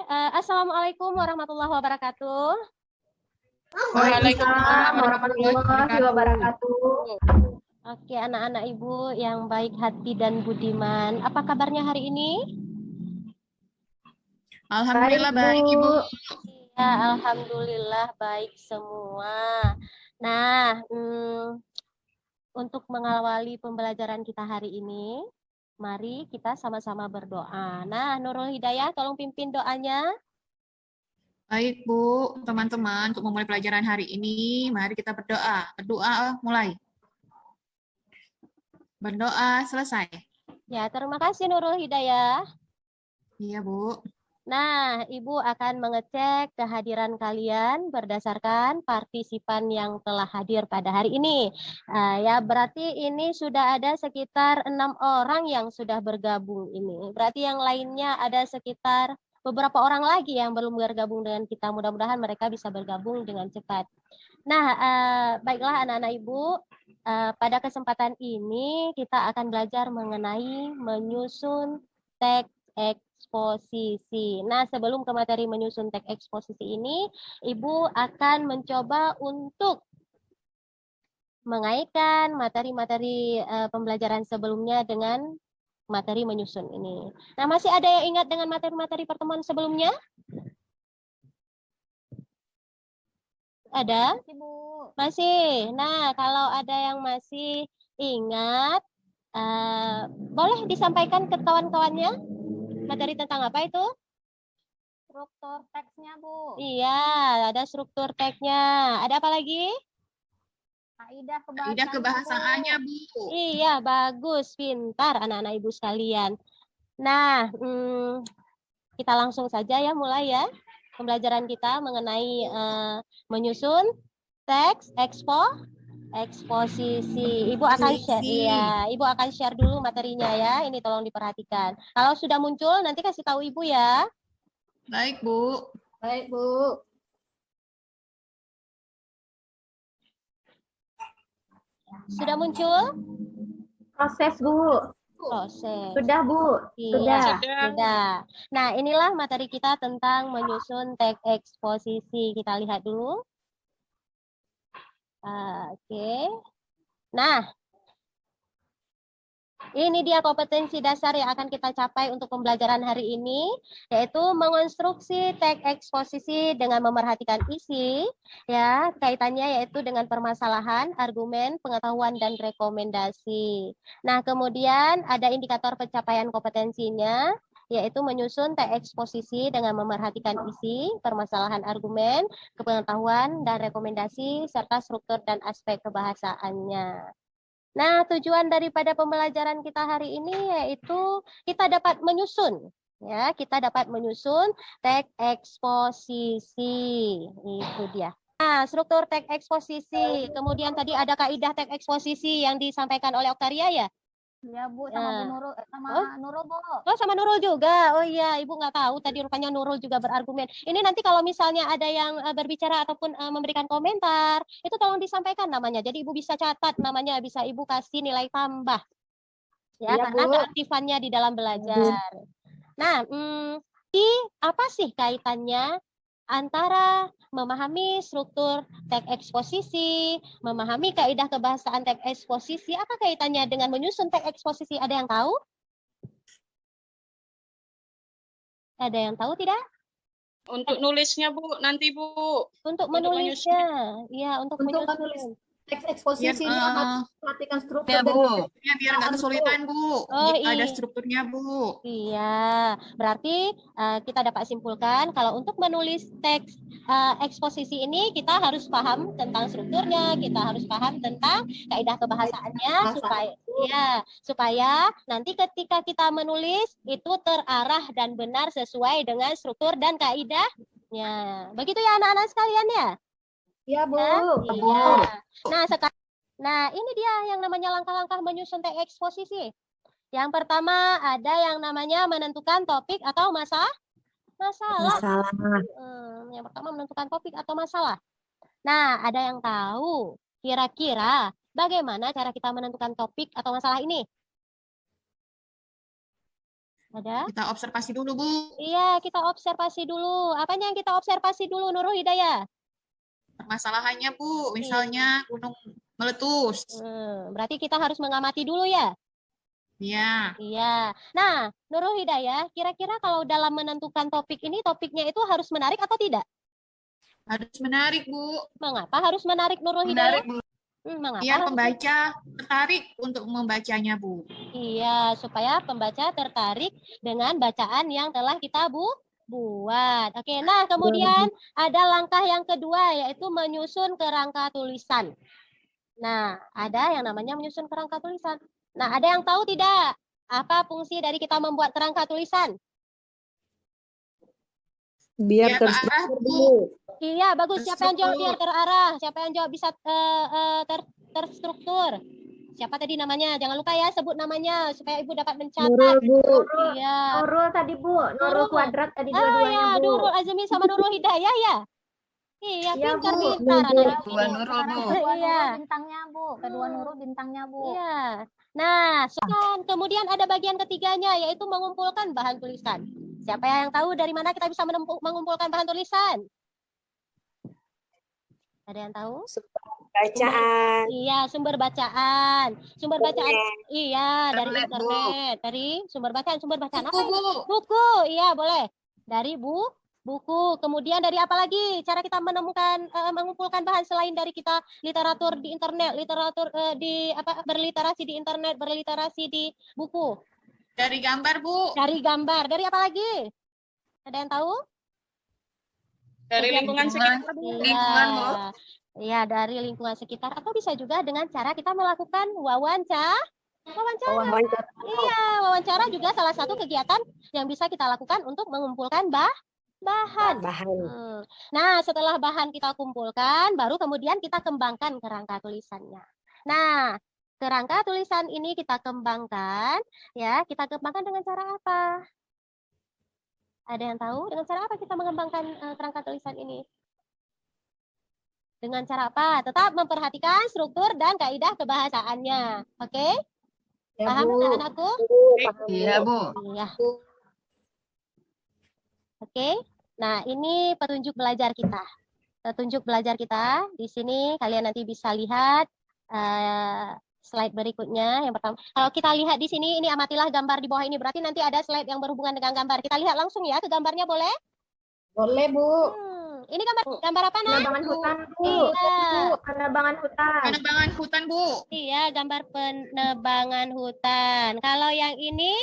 Assalamualaikum warahmatullahi wabarakatuh. Waalaikumsalam warahmatullahi wabarakatuh. Oke, anak-anak Ibu yang baik hati dan budiman. Apa kabarnya hari ini? Alhamdulillah baik, Ibu. Ya, alhamdulillah baik semua. Nah, untuk mengawali pembelajaran kita hari ini, mari kita sama-sama berdoa. Nah, Nurul Hidayah, tolong pimpin doanya. Baik, Bu. Teman-teman, untuk memulai pelajaran hari ini, mari kita berdoa. Berdoa mulai. Berdoa selesai. Ya, terima kasih Nurul Hidayah. Iya, Bu. Nah, Ibu akan mengecek kehadiran kalian berdasarkan partisipan yang telah hadir pada hari ini. Ya, berarti ini sudah ada sekitar 6 orang yang sudah bergabung ini. Berarti yang lainnya ada sekitar beberapa orang lagi yang belum bergabung dengan kita. Mudah-mudahan mereka bisa bergabung dengan cepat. Nah, baiklah anak-anak Ibu, pada kesempatan ini kita akan belajar mengenai menyusun teks eksposisi. Nah, sebelum ke materi menyusun teks eksposisi ini, Ibu akan mencoba untuk mengaitkan materi-materi pembelajaran sebelumnya dengan materi menyusun ini. Nah, masih ada yang ingat dengan materi-materi pertemuan sebelumnya? Ada? Masih. Nah, kalau ada yang masih ingat, boleh disampaikan ke kawan-kawannya. Materi tentang apa itu? Struktur teksnya, Bu. Iya, ada struktur teksnya. Ada apa lagi? Kaidah Kaidah kebahasaannya, Bu. Iya, bagus. Pintar anak-anak Ibu sekalian. Nah, kita langsung saja ya mulai ya. Pembelajaran kita mengenai menyusun teks eksposisi. Ibu akan share. Iya, Ibu akan share dulu materinya ya. Ini tolong diperhatikan. Kalau sudah muncul nanti kasih tahu Ibu ya. Baik, Bu. Baik, Bu. Sudah muncul? Proses, Bu. Proses. Sudah, Bu. Iya, sudah. Nah, inilah materi kita tentang menyusun teks eksposisi. Kita lihat dulu. Oke. Nah, ini dia kompetensi dasar yang akan kita capai untuk pembelajaran hari ini, yaitu mengonstruksi teks eksposisi dengan memerhatikan isi, ya, kaitannya yaitu dengan permasalahan, argumen, pengetahuan, dan rekomendasi. Nah, kemudian ada indikator pencapaian kompetensinya, yaitu menyusun teks eksposisi dengan memerhatikan isi, permasalahan argumen, pengetahuan, dan rekomendasi, serta struktur dan aspek kebahasaannya. Nah, tujuan daripada pembelajaran kita hari ini yaitu kita dapat menyusun, ya, kita dapat menyusun teks eksposisi. Itu dia. Nah, struktur teks eksposisi. Kemudian tadi ada kaidah teks eksposisi yang disampaikan oleh Oktaria ya? Iya, Bu, sama Bu Nurul, sama Nurul, Bu. Oh, sama Nurul juga. Oh iya, Ibu nggak tahu tadi rupanya Nurul juga berargumen. Ini nanti kalau misalnya ada yang berbicara ataupun memberikan komentar, itu tolong disampaikan namanya. Jadi Ibu bisa catat namanya, bisa Ibu kasih nilai tambah. Ya, karena keaktifannya di dalam belajar. Nah, apa sih kaitannya antara memahami struktur teks eksposisi, memahami kaidah kebahasaan teks eksposisi, apa kaitannya dengan menyusun teks eksposisi? Ada yang tahu? Ada yang tahu tidak? Untuk nulisnya, Bu, nanti, Bu. Untuk menulisnya. Iya, untuk menulis teks eksposisi harus perhatikan struktur. Ya, Bu. Ya, biar nggak kesulitan, Bu. Oh, Ada strukturnya, Bu. Iya, berarti kita dapat simpulkan kalau untuk menulis teks eksposisi ini kita harus paham tentang strukturnya, kita harus paham tentang kaidah kebahasaannya supaya nanti ketika kita menulis itu terarah dan benar sesuai dengan struktur dan kaidahnya. Begitu ya anak-anak sekalian ya? Iya, Bu. Iya. Nah, ini dia yang namanya langkah-langkah menyusun teks eksposisi. Yang pertama ada yang namanya menentukan topik atau masalah. Yang pertama menentukan topik atau masalah. Nah, ada yang tahu kira-kira bagaimana cara kita menentukan topik atau masalah ini? Ada? Kita observasi dulu, Bu. Iya, kita observasi dulu. Apanya yang kita observasi dulu, Nurul Hidayah? Permasalahannya, Bu. Misalnya gunung meletus. Berarti kita harus mengamati dulu ya? Iya. Iya. Nah, Nurul Hidayah, kira-kira kalau dalam menentukan topik ini, topiknya itu harus menarik atau tidak? Harus menarik, Bu. Mengapa harus menarik, Nurul Hidayah? Bu. Mengapa Biar harus pembaca tertarik untuk membacanya, Bu. Iya, supaya pembaca tertarik dengan bacaan yang telah kita buat. Oke, nah kemudian ada langkah yang kedua, yaitu menyusun kerangka tulisan. Nah, ada yang namanya menyusun kerangka tulisan. Nah, ada yang tahu tidak apa fungsi dari kita membuat kerangka tulisan? Biar terarah, Bu. Iya, bagus. Siapa yang jawab biar terarah? Siapa yang jawab bisa terstruktur? Siapa tadi namanya? Jangan lupa ya, sebut namanya supaya Ibu dapat mencatat. Nurul, Bu. Iya. Nurul tadi, Bu. Nurul kuadrat tadi dua-duanya, Ya, Bu. Nurul Azmi sama Nurul Hidayah ya? Iya, Iya, Bu. pintar anak Kedua ini. Nurul, Bu. Iya. Bintangnya, Bu. Kedua Nurul bintangnya, Bu. Iya. Nah, kemudian ada bagian ketiganya, yaitu mengumpulkan bahan tulisan. Siapa yang tahu dari mana kita bisa mengumpulkan bahan tulisan? Ada yang tahu? Bacaan. Iya, sumber bacaan. Sumber bacaan. Iya, dari Internet, Bu. internet. Dari sumber bacaan. Sumber bacaan apa? Bu, Bu. Buku. Iya, boleh. Dari buku. Kemudian dari apa lagi? Cara kita menemukan mengumpulkan bahan selain dari kita literatur di internet, literatur berliterasi di internet, berliterasi di buku. Dari gambar, Bu. Dari gambar. Dari apa lagi? Ada yang tahu? Dari lingkungan sekitar, Bu. Lingkungan, Bu. Iya, dari lingkungan sekitar. Atau bisa juga dengan cara kita melakukan wawancara. Iya, wawancara juga salah satu kegiatan yang bisa kita lakukan untuk mengumpulkan bahan. Nah, setelah bahan kita kumpulkan, baru kemudian kita kembangkan kerangka tulisannya. Nah, kerangka tulisan ini kita kembangkan, ya, kita kembangkan dengan cara apa? Ada yang tahu dengan cara apa kita mengembangkan kerangka tulisan ini? Dengan cara apa? Tetap memperhatikan struktur dan kaidah kebahasaannya. Oke? Ya, Paham Bu. anak-anakku? Iya, Bu. Iya. Oke. Nah, ini petunjuk belajar kita. Petunjuk belajar kita di sini kalian nanti bisa lihat slide berikutnya. Yang pertama, kalau kita lihat di sini, ini amatilah gambar di bawah ini. Berarti nanti ada slide yang berhubungan dengan gambar. Kita lihat langsung ya ke gambarnya, boleh? Boleh, Bu. Ini gambar apa, Nak? Penerbangan hutan, Bu. Iya. Bu, penerbangan hutan. Penerbangan hutan, Bu. Iya, gambar penerbangan hutan. Kalau yang ini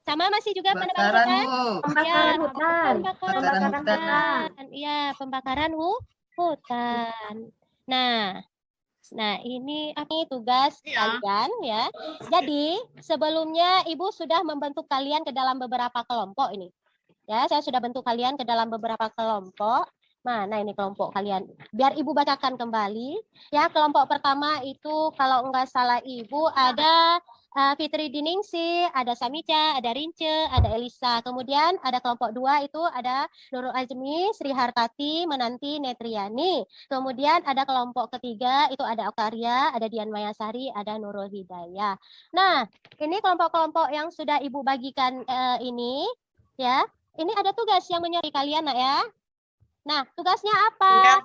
sama masih juga penerbangan hutan? Pembakaran hutan. Pembakaran hutan. Iya, pembakaran hutan. Nah, ini tugas kalian ya. Jadi, sebelumnya Ibu sudah membentuk kalian ke dalam beberapa kelompok ini. Ya, saya sudah bentuk kalian ke dalam beberapa kelompok. Mana ini kelompok kalian? Biar Ibu bacakan kembali. Ya, kelompok pertama itu kalau enggak salah Ibu ada Fitri Diningsi, ada Samica, ada Rince, ada Elisa. Kemudian ada kelompok 2 itu ada Nurul Azmi, Sri Hartati, Menanti, Netriani. Kemudian ada kelompok ketiga itu ada Okaria, ada Dian Mayasari, ada Nurul Hidayah. Nah, ini kelompok-kelompok yang sudah Ibu bagikan ini ya. Ini ada tugas yang menyertai kalian, Nak ya. Nah, tugasnya apa? Iya,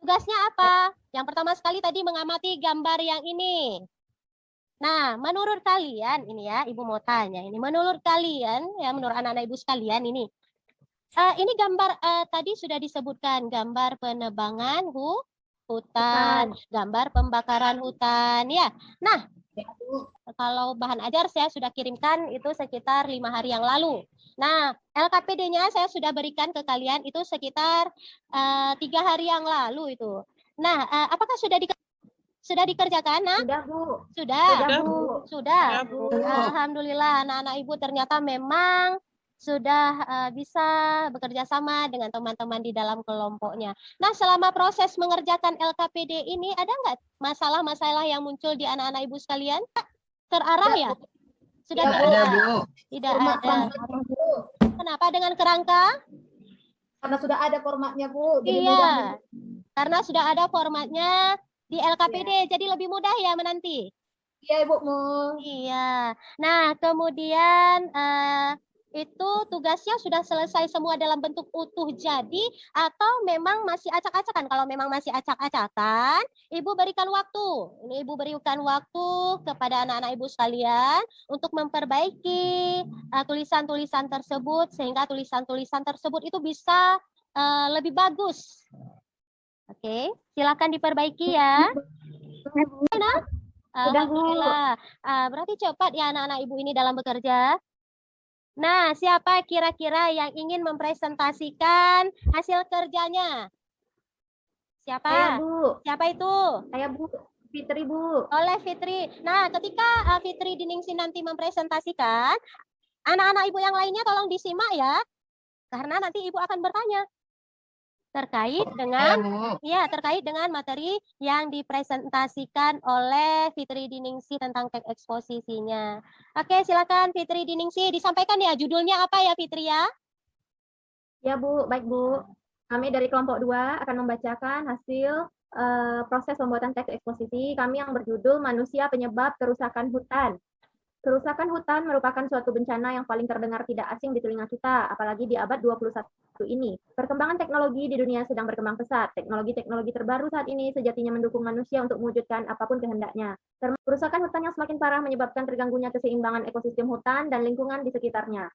Tugasnya apa? Yang pertama sekali tadi mengamati gambar yang ini. Nah, menurut kalian, ini ya, Ibu mau tanya ini. Menurut kalian, ya menurut anak-anak Ibu sekalian ini. Ini gambar tadi sudah disebutkan, gambar penebangan hutan, gambar pembakaran hutan, ya. Nah, kalau bahan ajar saya sudah kirimkan itu sekitar 5 hari yang lalu. Nah, LKPD-nya saya sudah berikan ke kalian itu sekitar 3 hari yang lalu itu. Nah, apakah sudah dikerjakan? Nah? Sudah, Bu. Sudah. Sudah, Bu. Alhamdulillah, anak-anak Ibu ternyata memang sudah bisa bekerja sama dengan teman-teman di dalam kelompoknya. Nah, selama proses mengerjakan LKPD ini ada nggak masalah-masalah yang muncul di anak-anak Ibu sekalian? Terarah ya? Sudah ada, Bu. Tidak ada. Kenapa dengan kerangka? Karena sudah ada formatnya, Bu. Jadi Iya, mudah. karena sudah ada formatnya di LKPD, jadi lebih mudah ya menanti. Iya, Ibu Mu. Iya. Nah, kemudian itu tugasnya sudah selesai semua dalam bentuk utuh jadi atau memang masih acak-acakan? Kalau memang masih acak-acakan, Ibu berikan waktu. Ini Ibu berikan waktu kepada anak-anak Ibu sekalian untuk memperbaiki tulisan-tulisan tersebut sehingga tulisan-tulisan tersebut itu bisa lebih bagus. Oke, silakan diperbaiki ya. Alhamdulillah. Berarti cepat ya anak-anak Ibu ini dalam bekerja. Nah, siapa kira-kira yang ingin mempresentasikan hasil kerjanya? Saya, Siapa? Bu. Siapa itu? Saya, Bu. Fitri, Bu. Oleh Fitri. Nah, ketika Fitri Diningsi nanti mempresentasikan, anak-anak Ibu yang lainnya tolong disimak ya. Karena nanti Ibu akan bertanya terkait dengan terkait dengan materi yang dipresentasikan oleh Fitri Diningsi tentang teks eksposisinya. Oke, silakan Fitri Diningsi disampaikan ya judulnya apa ya Fitri ya? Ya, Bu. Baik, Bu. Kami dari kelompok 2 akan membacakan hasil proses pembuatan teks eksposisi kami yang berjudul Manusia Penyebab Kerusakan Hutan. Kerusakan hutan merupakan suatu bencana yang paling terdengar tidak asing di telinga kita, apalagi di abad 21 ini. Perkembangan teknologi di dunia sedang berkembang pesat. Teknologi-teknologi terbaru saat ini sejatinya mendukung manusia untuk mewujudkan apapun kehendaknya. Kerusakan hutan yang semakin parah menyebabkan terganggunya keseimbangan ekosistem hutan dan lingkungan di sekitarnya.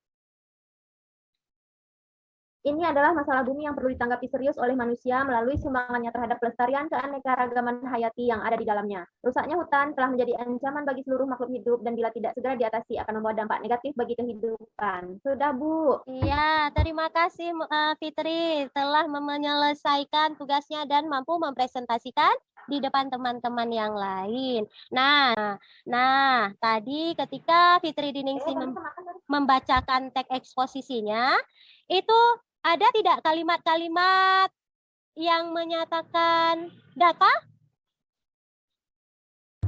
Ini adalah masalah bumi yang perlu ditanggapi serius oleh manusia melalui sumbangannya terhadap pelestarian keanekaragaman hayati yang ada di dalamnya. Rusaknya hutan telah menjadi ancaman bagi seluruh makhluk hidup dan bila tidak segera diatasi akan membawa dampak negatif bagi kehidupan. Sudah, Bu. Iya, terima kasih Fitri telah menyelesaikan tugasnya dan mampu mempresentasikan di depan teman-teman yang lain. Nah, tadi ketika Fitri Diningsi membacakan teks eksposisinya, itu ada tidak kalimat-kalimat yang menyatakan data?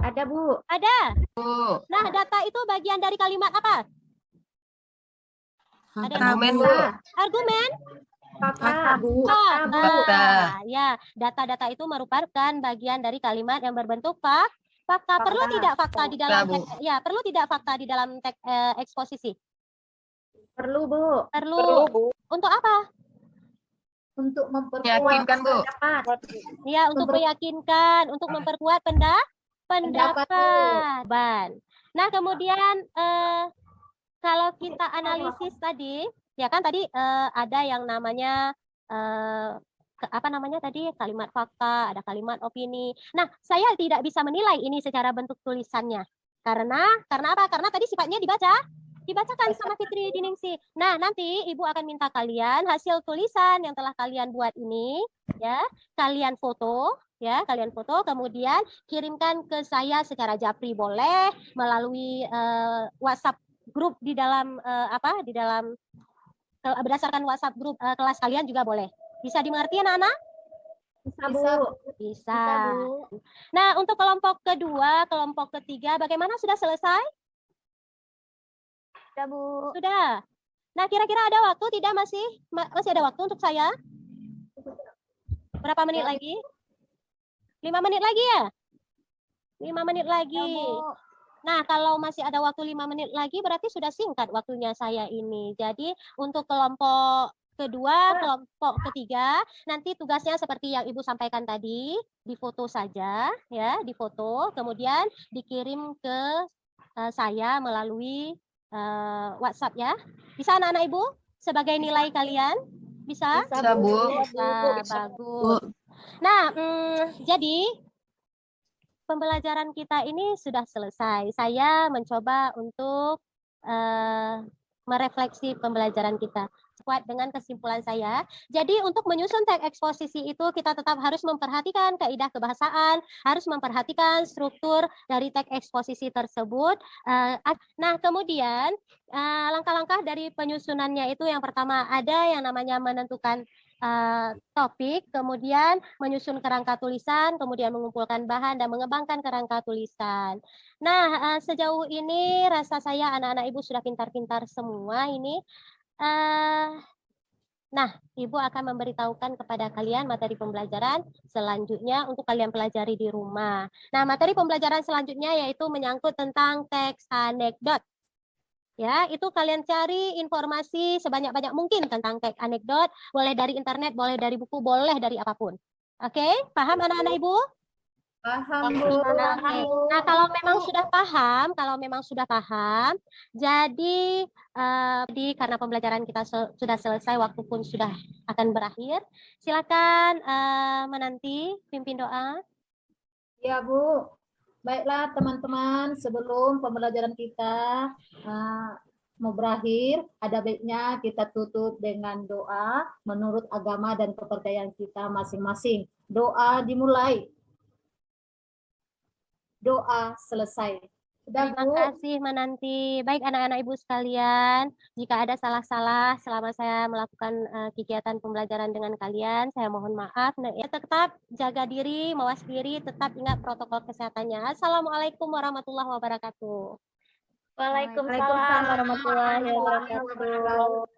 Ada, Bu. Ada. Bu. Nah, data itu bagian dari kalimat apa? Ada yang Argumen, tahu? Bu. Argumen? Fakta, Bu. Fakta. Ya, data-data itu merupakan bagian dari kalimat yang berbentuk fakta. Perlu tidak fakta di dalam teks, ya, perlu tidak fakta di dalam teks eksposisi? Perlu, Bu. Perlu, Bu. Untuk apa? Untuk memperkuat Meyakinkan, Bu. pendapat. Ya, untuk meyakinkan, untuk memperkuat pendapat. Nah, kemudian kalau kita analisis tadi, ya kan tadi ada yang namanya apa namanya tadi kalimat fakta, ada kalimat opini. Nah, saya tidak bisa menilai ini secara bentuk tulisannya. Karena apa? Karena tadi sifatnya dibacakan sama Fitri Diningsi. Nah, nanti Ibu akan minta kalian hasil tulisan yang telah kalian buat ini, ya, kalian foto, kemudian kirimkan ke saya secara japri boleh, melalui WhatsApp grup di dalam berdasarkan WhatsApp grup kelas kalian juga boleh. Bisa dimengerti anak-anak? Bisa, Bu. Bisa. Bu. Nah, untuk kelompok kedua, kelompok ketiga, bagaimana sudah selesai? Sudah, Bu. Sudah. Nah, kira-kira ada waktu tidak masih ada waktu untuk saya? Berapa menit lagi? 5 menit lagi ya? 5 menit lagi. Nah, kalau masih ada waktu 5 menit lagi berarti sudah singkat waktunya saya ini. Jadi, untuk kelompok kedua, kelompok ketiga, nanti tugasnya seperti yang Ibu sampaikan tadi, difoto saja ya, difoto, kemudian dikirim ke saya melalui WhatsApp ya. Bisa anak-anak Ibu sebagai nilai kalian? Bisa? Bisa, Bu. Bisa, bagus. Nah, jadi pembelajaran kita ini sudah selesai. Saya mencoba untuk merefleksi pembelajaran kita. Kuat dengan kesimpulan saya. Jadi untuk menyusun teks eksposisi itu kita tetap harus memperhatikan kaidah kebahasaan, harus memperhatikan struktur dari teks eksposisi tersebut. Nah, kemudian langkah-langkah dari penyusunannya itu yang pertama ada yang namanya menentukan topik, kemudian menyusun kerangka tulisan, kemudian mengumpulkan bahan dan mengembangkan kerangka tulisan. Nah, sejauh ini rasa saya anak-anak Ibu sudah pintar-pintar semua ini. Nah, Ibu akan memberitahukan kepada kalian materi pembelajaran selanjutnya untuk kalian pelajari di rumah. Nah, materi pembelajaran selanjutnya yaitu menyangkut tentang teks anekdot. Ya, itu kalian cari informasi sebanyak-banyak mungkin tentang teks anekdot, boleh dari internet, boleh dari buku, boleh dari apapun. Oke, paham anak-anak Ibu? Paham, Oke. Bu. Nah, kalau memang sudah paham, jadi karena pembelajaran kita sudah selesai, waktu pun sudah akan berakhir. Silakan menanti pimpin doa. Ya, Bu. Baiklah, teman-teman, sebelum pembelajaran kita mau berakhir, ada baiknya kita tutup dengan doa menurut agama dan kepercayaan kita masing-masing. Doa dimulai. Doa selesai. Sudah, Terima Bu? kasih menanti. Baik anak-anak Ibu sekalian, jika ada salah-salah selama saya melakukan kegiatan pembelajaran dengan kalian, saya mohon maaf. Nah, ya, tetap jaga diri, mawas diri, tetap ingat protokol kesehatannya. Assalamualaikum warahmatullahi wabarakatuh. Waalaikumsalam warahmatullahi wabarakatuh.